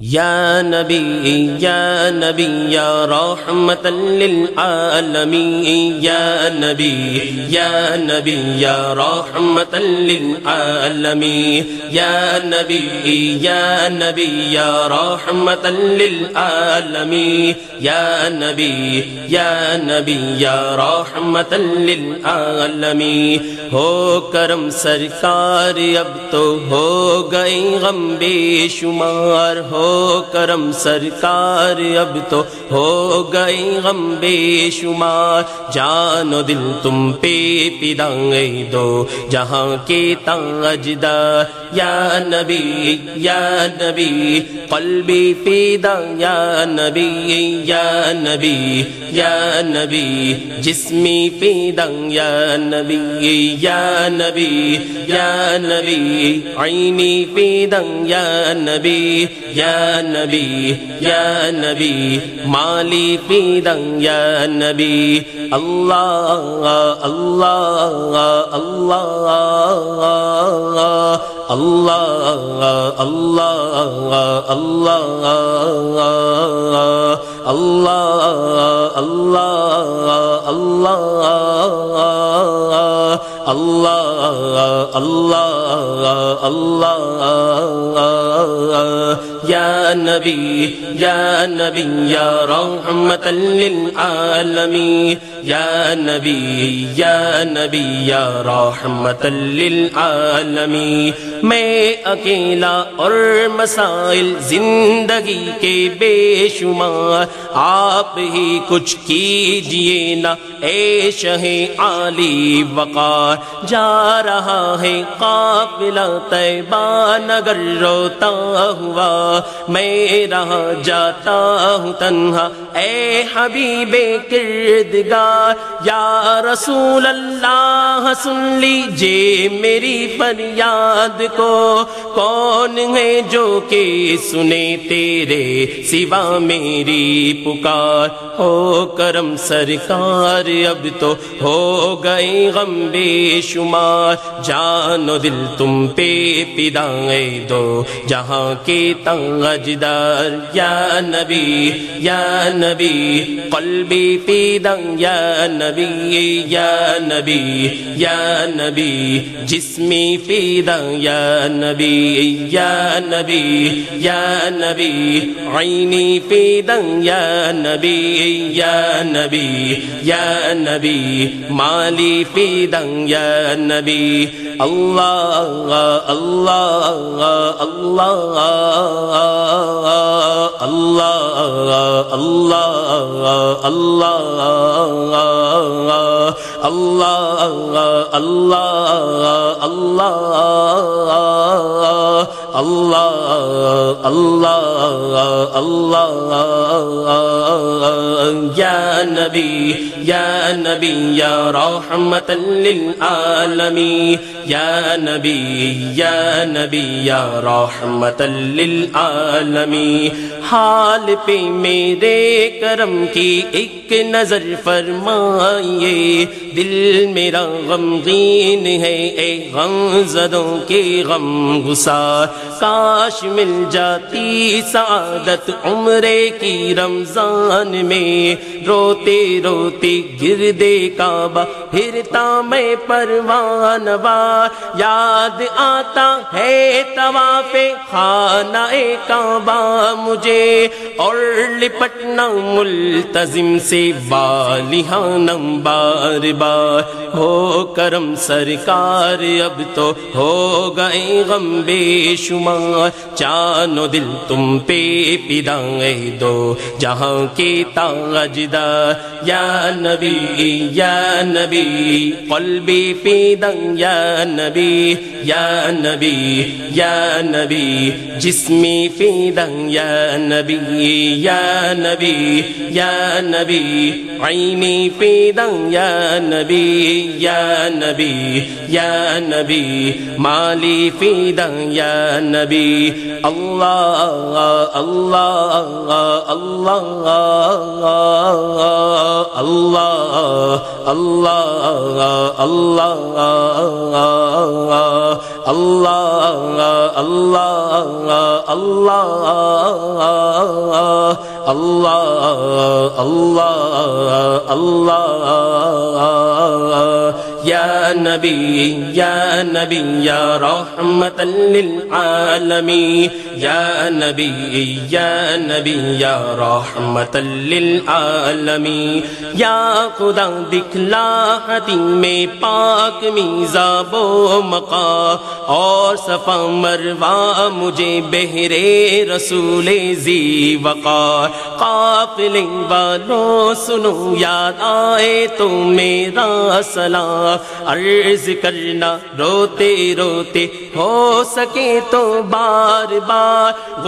یا نبی یا رحمت للعالمین یا نبی یا رحمت للعالمین یا نبی یا رحمت للعالمین یا نبی یا رحمت للعالمین ہو کرم سرکار اب تو ہو گئے غم بے شمار ہو کرم سرکار اب تو ہو گئے غم بے شمار جان و دل تم پہ فدائے دو جہاں کے تاجدار یا نبی قلبی فدا یا نبی جسمی فدا یا نبی عینی فدا یا نبی مالی فدا یا نبی اللہ اللہ اللہ اللہ اللہ اللہ اللہ اللہ اللہ یا نبی یا رحمت للعالمین یا نبی یا رحمت للعالمین میں اکیلا اور مسائل زندگی کے بے شمار آپ ہی کچھ کیجئے نا اے شہ عالی وقار جا رہا ہے قافلہ طیبہ نگر روتا ہوا میں رہا جاتا ہوں تنہا اے حبیب کردگار یا رسول اللہ سن لیجئے میری فریاد کو کون ہے جو کہ سنے تیرے سوا میری پکار ہو کرم سرکار اب تو ہو گئے غم بے شمار جان و دل تم پہ فدائے دو جہاں کے تاجدار یا نبی قلبی فدا یا نبی جسمی فدا یا نبی عینی فدا یا نبی مالی فدا یا نبی اللہ اللہ اللہ اللہ اللہ اللہ اللہ اللہ یا نبی یا رحمت للعالمین یا نبی یا رحمت للعالمین حال پہ میرے کرم کی ایک نظر فرمائیے دل میرا غمگین ہے اے غم زدوں کے غم گسار کاش مل جاتی سعادت عمرے کی رمضان میں روتے روتے گردے کعبہ پھرتا میں پروان وار یاد آتا ہے طواف خانہ کعبہ مجھے اور لپٹنا ملتزم سے والہانم بار بار ہو کرم سرکار اب تو ہو گئے غم بے شمار جان و دل تم پہ فدائے دو جہاں کے تاجدار یا نبی قلبی فدا یا نبی جسمی فدا یا نبی عینی فدا یا نبی مالی فدا یا نبی اللہ اللہ اللہ اللہ اللہ اللہ اللہ اللہ اللہ اللہ اللہ یا نبی یا رحمت للعالمین یا نبی یا رحمت للعالمین یا خدا دکھلا حتیم میں پاک میزاب و مقام اور صفا مروہ مجھے بہرے رسول ذی وقار قافلے والوں سنو یاد آئے تو میرا سلام عرض کرنا روتے روتے ہو سکے تو بار بار